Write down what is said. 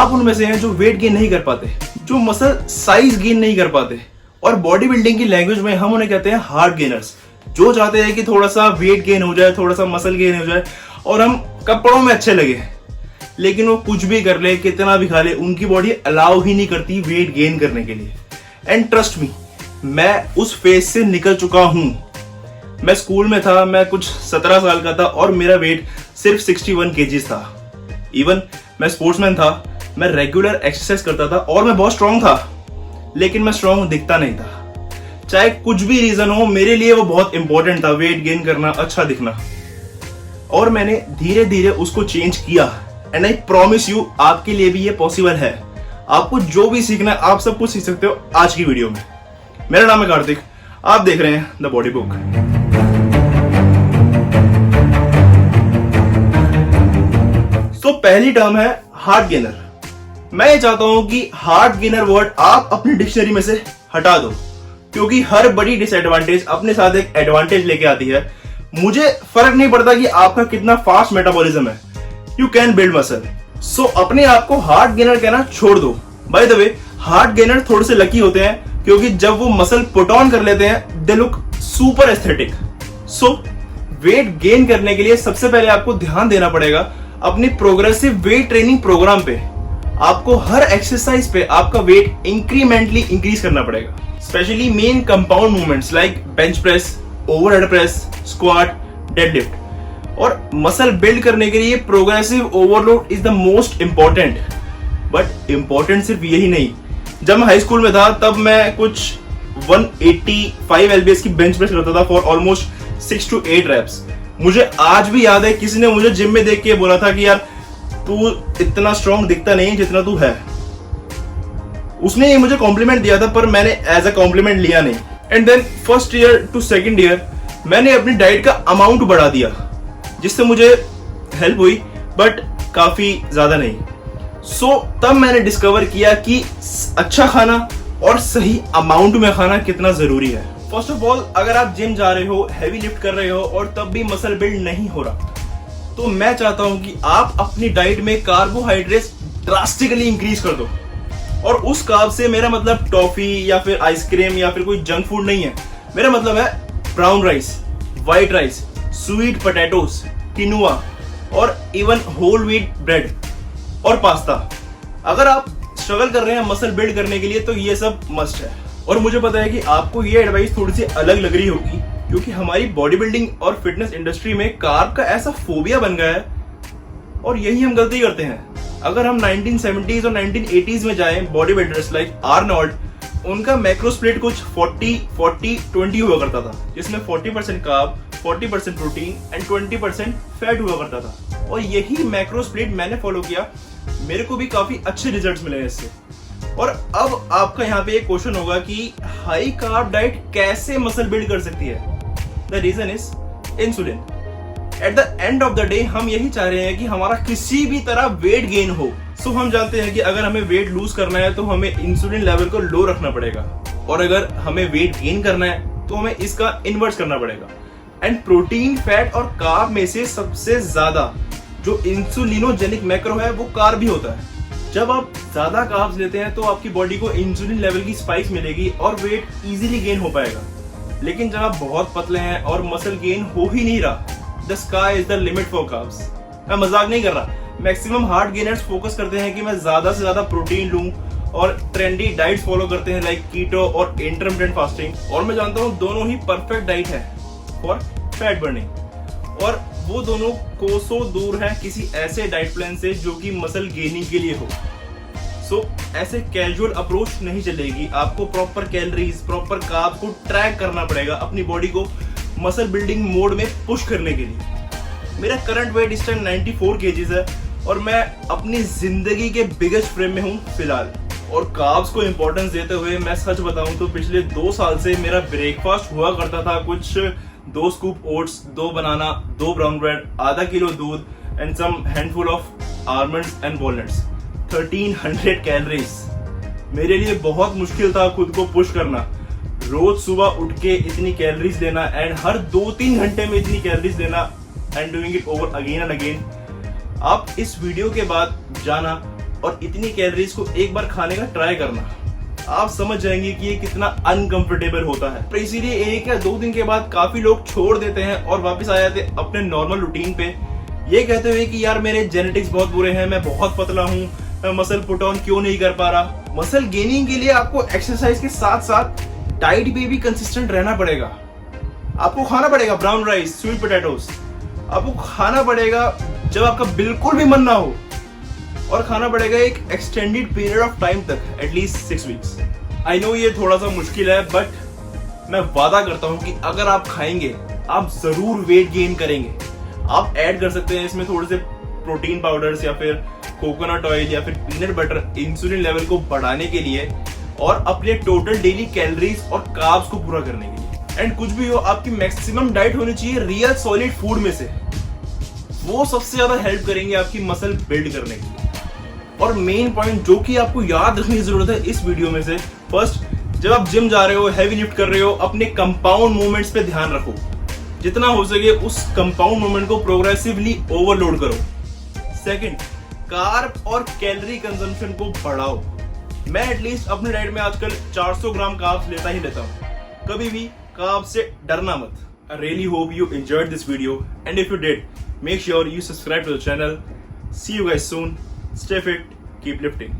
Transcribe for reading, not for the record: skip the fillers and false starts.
आप उनमें से हैं जो वेट गेन नहीं कर पाते, जो मसल साइज गेन नहीं कर पाते, और बॉडी बिल्डिंग की लैंग्वेज में हम उन्हें कहते हैं हार्ड गेनर्स, जो चाहते हैं कि थोड़ा सा वेट गेन हो जाए, थोड़ा सा मसल गेन हो जाए और हम कपड़ों में अच्छे लगे। लेकिन वो कुछ भी कर ले, कितना भी खा ले, उनकी बॉडी अलाउ ही नहीं करती वेट गेन करने के लिए। एंड ट्रस्ट मी, मैं उस फेज से निकल चुका हूं। मैं स्कूल में था, मैं कुछ 17 साल का था और मेरा वेट सिर्फ 61 केजीज था। इवन मैं स्पोर्ट्समैन था, मैं रेगुलर एक्सरसाइज करता था और मैं बहुत स्ट्रांग था, लेकिन मैं स्ट्रांग दिखता नहीं था। चाहे कुछ भी रीजन हो, मेरे लिए वो बहुत इंपॉर्टेंट था, वेट गेन करना, अच्छा दिखना। और मैंने धीरे धीरे उसको चेंज किया। एंड आई प्रॉमिस यू, आपके लिए भी ये पॉसिबल है। आपको जो भी सीखना है, आप सब कुछ सीख सकते हो आज की वीडियो में। मेरा नाम है कार्तिक, आप देख रहे हैं द बॉडी बुक। तो पहली टर्म है हार्ड गेनर। मैं ये चाहता हूं कि हार्ड गेनर वर्ड आप अपनी डिक्शनरी में से हटा दो, क्योंकि हर बड़ी डिसएडवांटेज अपने साथ एक एडवांटेज लेके आती है। मुझे फर्क नहीं पड़ता कि आपका कितना फास्ट मेटाबॉलिज्म है, यू कैन बिल्ड मसल। सो अपने आप को हार्ड गेनर कहना छोड़ दो। By the way, hard gainer थोड़े से लकी होते हैं, क्योंकि जब वो मसल पुट ऑन कर लेते हैं, they look super aesthetic. So weight gain करने के लिए सबसे पहले आपको ध्यान देना पड़ेगा अपनी प्रोग्रेसिव वेट ट्रेनिंग प्रोग्राम पे। आपको हर एक्सरसाइज पे आपका वेट इंक्रीमेंटली इंक्रीज करना पड़ेगा, specially main compound movements like bench press, overhead press, squat, deadlift. और मसल बिल्ड करने के लिए progressive overload is the most important. But important सिर्फ यही नहीं, जब मैं हाई स्कूल में था तब मैं कुछ 185 lbs की बेंच प्रेस करता था फॉर ऑलमोस्ट 6 to 8 reps। मुझे आज भी याद है, किसी ने मुझे जिम में देख के बोला था कि यार तू इतना स्ट्रांग दिखता नहीं जितना तू है। उसने ये मुझे कॉम्प्लीमेंट दिया था, पर मैंने एज अ कॉम्प्लीमेंट लिया नहीं। And then first year to second year मैंने अपनी डाइट का अमाउंट बढ़ा दिया, जिससे मुझे हेल्प हुई, बट काफी ज्यादा नहीं। तब मैंने डिस्कवर किया कि अच्छा खाना और सही अमाउंट में खाना कितना जरूरी है। फर्स्ट ऑफ ऑल, अगर आप जिम जा रहे हो, हैवी लिफ्ट कर रहे हो और तब भी मसल बिल्ड नहीं हो रहा, तो मैं चाहता हूं कि आप अपनी डाइट में कार्बोहाइड्रेट्स ड्रास्टिकली इंक्रीज कर दो। और उस कार्ब से मेरा मतलब टॉफी या फिर आइसक्रीम या फिर कोई जंक फूड नहीं है। मेरा मतलब है brown rice, white rice, sweet potatoes, quinoa और इवन होल व्हीट ब्रेड और पास्ता। अगर आप स्ट्रगल कर रहे हैं मसल बिल्ड करने के लिए, तो ये सब मस्ट है। और मुझे पता है कि आपको ये एडवाइस थोड़ी सी अलग लग रही होगी, क्योंकि हमारी बॉडी बिल्डिंग और फिटनेस इंडस्ट्री में कार्ब का ऐसा फोबिया बन गया है, और यही हम गलती करते हैं। अगर हम 1970s और 1980s में जाएं, बॉडी बिल्डर्स लाइक आर्नोल्ड, उनका मैक्रो स्प्लिट कुछ 40-40-20 हुआ करता था, जिसमें 40% कार्ब, 40% प्रोटीन एंड 20% फैट हुआ करता था। और यही मैक्रो स्प्लिट मैंने फॉलो किया, मेरे को भी काफी अच्छे रिजल्ट्स मिले इससे। और अब आपका यहाँ पे एक क्वेश्चन होगा कि हाई कार्ब डाइट कैसे मसल बिल्ड कर सकती है? The reason is insulin. At the end of the day हम यही चाह रहे हैं कि हमारा किसी भी तरह वेट गेन हो। सो हम जानते हैं कि अगर हमें वेट लूज करना है तो हमें इंसुलिन लेवल को लो रखना पड़ेगा, और अगर हमें वेट गेन करना है तो हमें इसका इन्वर्स करना पड़ेगा। एंड प्रोटीन, फैट और कार्ब में से सबसे ज्यादा जो इंसुलिनोजेनिक मैक्रो है वो कार्ब ही होता है। जब आप ज्यादा कार्ब्स लेते हैं तो आपकी बॉडी को इंसुलिन लेवल की स्पाइक मिलेगी और वेट इजीली गेन हो पाएगा। लेकिन जब आप बहुत पतले हैं और मसल गेन हो ही नहीं रहा, the sky is the limit for carbs. मैं मजाक नहीं कर रहा। मैक्सिमम हार्ड गेनर्स फोकस करते हैं कि मैं ज्यादा से ज्यादा प्रोटीन लूं और ट्रेंडी डाइट्स फॉलो करते हैं लाइक कीटो और इंटरमिटेंट फास्टिंग। और मैं जानता हूं दोनों ही परफेक्ट डाइट है फॉर फैट बर्निंग, और वो दोनों कोसों दूर है किसी ऐसे डाइट प्लान से जो कि मसल गेनिंग के लिए हो। ऐसे कैजुअल अप्रोच नहीं चलेगी। आपको प्रॉपर कैलोरीज, प्रॉपर कार्ब को ट्रैक करना पड़ेगा अपनी बॉडी को मसल बिल्डिंग मोड में पुश करने के लिए। मेरा करंट वेट इस टाइम 94 kgs है और मैं अपनी जिंदगी के बिगेस्ट फ्रेम में हूँ फिलहाल। और कार्ब्स को इंपॉर्टेंस देते हुए मैं सच बताऊं तो पिछले 2 साल से मेरा ब्रेकफास्ट हुआ करता था कुछ 2 scoop oats, 2 banana, 2 brown bread, आधा किलो दूध and some handful of almonds and walnuts. 1300 calories मेरे लिए बहुत मुश्किल था खुद को पुश करना। रोज सुबह उठ के इतनी कैलोरीज लेना एंड हर 2-3 घंटे में इतनी कैलोरीज लेना and doing it over again and again. आप इस वीडियो के बाद जाना और इतनी कैलोरीज को एक बार खाने का ट्राई करना, आप समझ जाएंगे कि ये कितना अनकंफर्टेबल होता है। तो इसीलिए 1 या 2 दिन के बाद काफी लोग छोड़ देते हैं और वापस आ जाते हैं अपने नॉर्मल रूटीन पे, ये कहते हुए कि यार मेरे जेनेटिक्स बहुत बुरे हैं, मैं बहुत पतला हूँ, मैं मसल पुट ऑन क्यों नहीं कर पा रहा। मसल गेनिंग के लिए आपको एक्सरसाइज के साथ साथ डाइट पे भी कंसिस्टेंट रहना पड़ेगा। आपको खाना पड़ेगा ब्राउन राइस, स्वीट पोटैटोस, आपको खाना पड़ेगा जब आपका बिल्कुल भी मन ना हो, और खाना पड़ेगा एक एक्सटेंडेड पीरियड ऑफ टाइम तक, एटलीस्ट 6 वीक्स। आई नो ये थोड़ा सा मुश्किल है, बट मैं वादा करता हूं कि अगर आप खाएंगे आप जरूर वेट गेन करेंगे। आप ऐड कर सकते हैं इसमें थोड़े से प्रोटीन पाउडर्स या फिर कोकोनट ऑयल या फिर पीनट बटर इंसुलिन लेवल को बढ़ाने के लिए और अपने टोटल डेली कैलोरीज और कार्ब्स को पूरा करने के लिए। एंड कुछ भी हो, आपकी मैक्सिमम डाइट होनी चाहिए रियल सॉलिड फूड में से, वो सबसे ज्यादा हेल्प करेंगे आपकी मसल बिल्ड करने के लिए। और मेन पॉइंट जो कि आपको याद रखने की जरूरत है इस वीडियो में से, फर्स्ट, जब आप जिम जा रहे हो, हैवी लिफ्ट कर रहे हो, अपने कंपाउंड मूवमेंट्स पे ध्यान रखो। जितना हो सके उस कंपाउंड मूवमेंट को प्रोग्रेसिवली ओवरलोड करो। सेकंड, कार्ब और कैलोरी कंजम्पशन को बढ़ाओ। मैं एटलीस्ट अपने डाइट में आजकल 400 ग्राम कार्ब्स लेता ही लेता हूं। कभी भी कार्ब से डरना मत। I really hope you enjoyed this video, and if you did, make sure you subscribe to the channel. See you guys soon. Stay fit, keep lifting.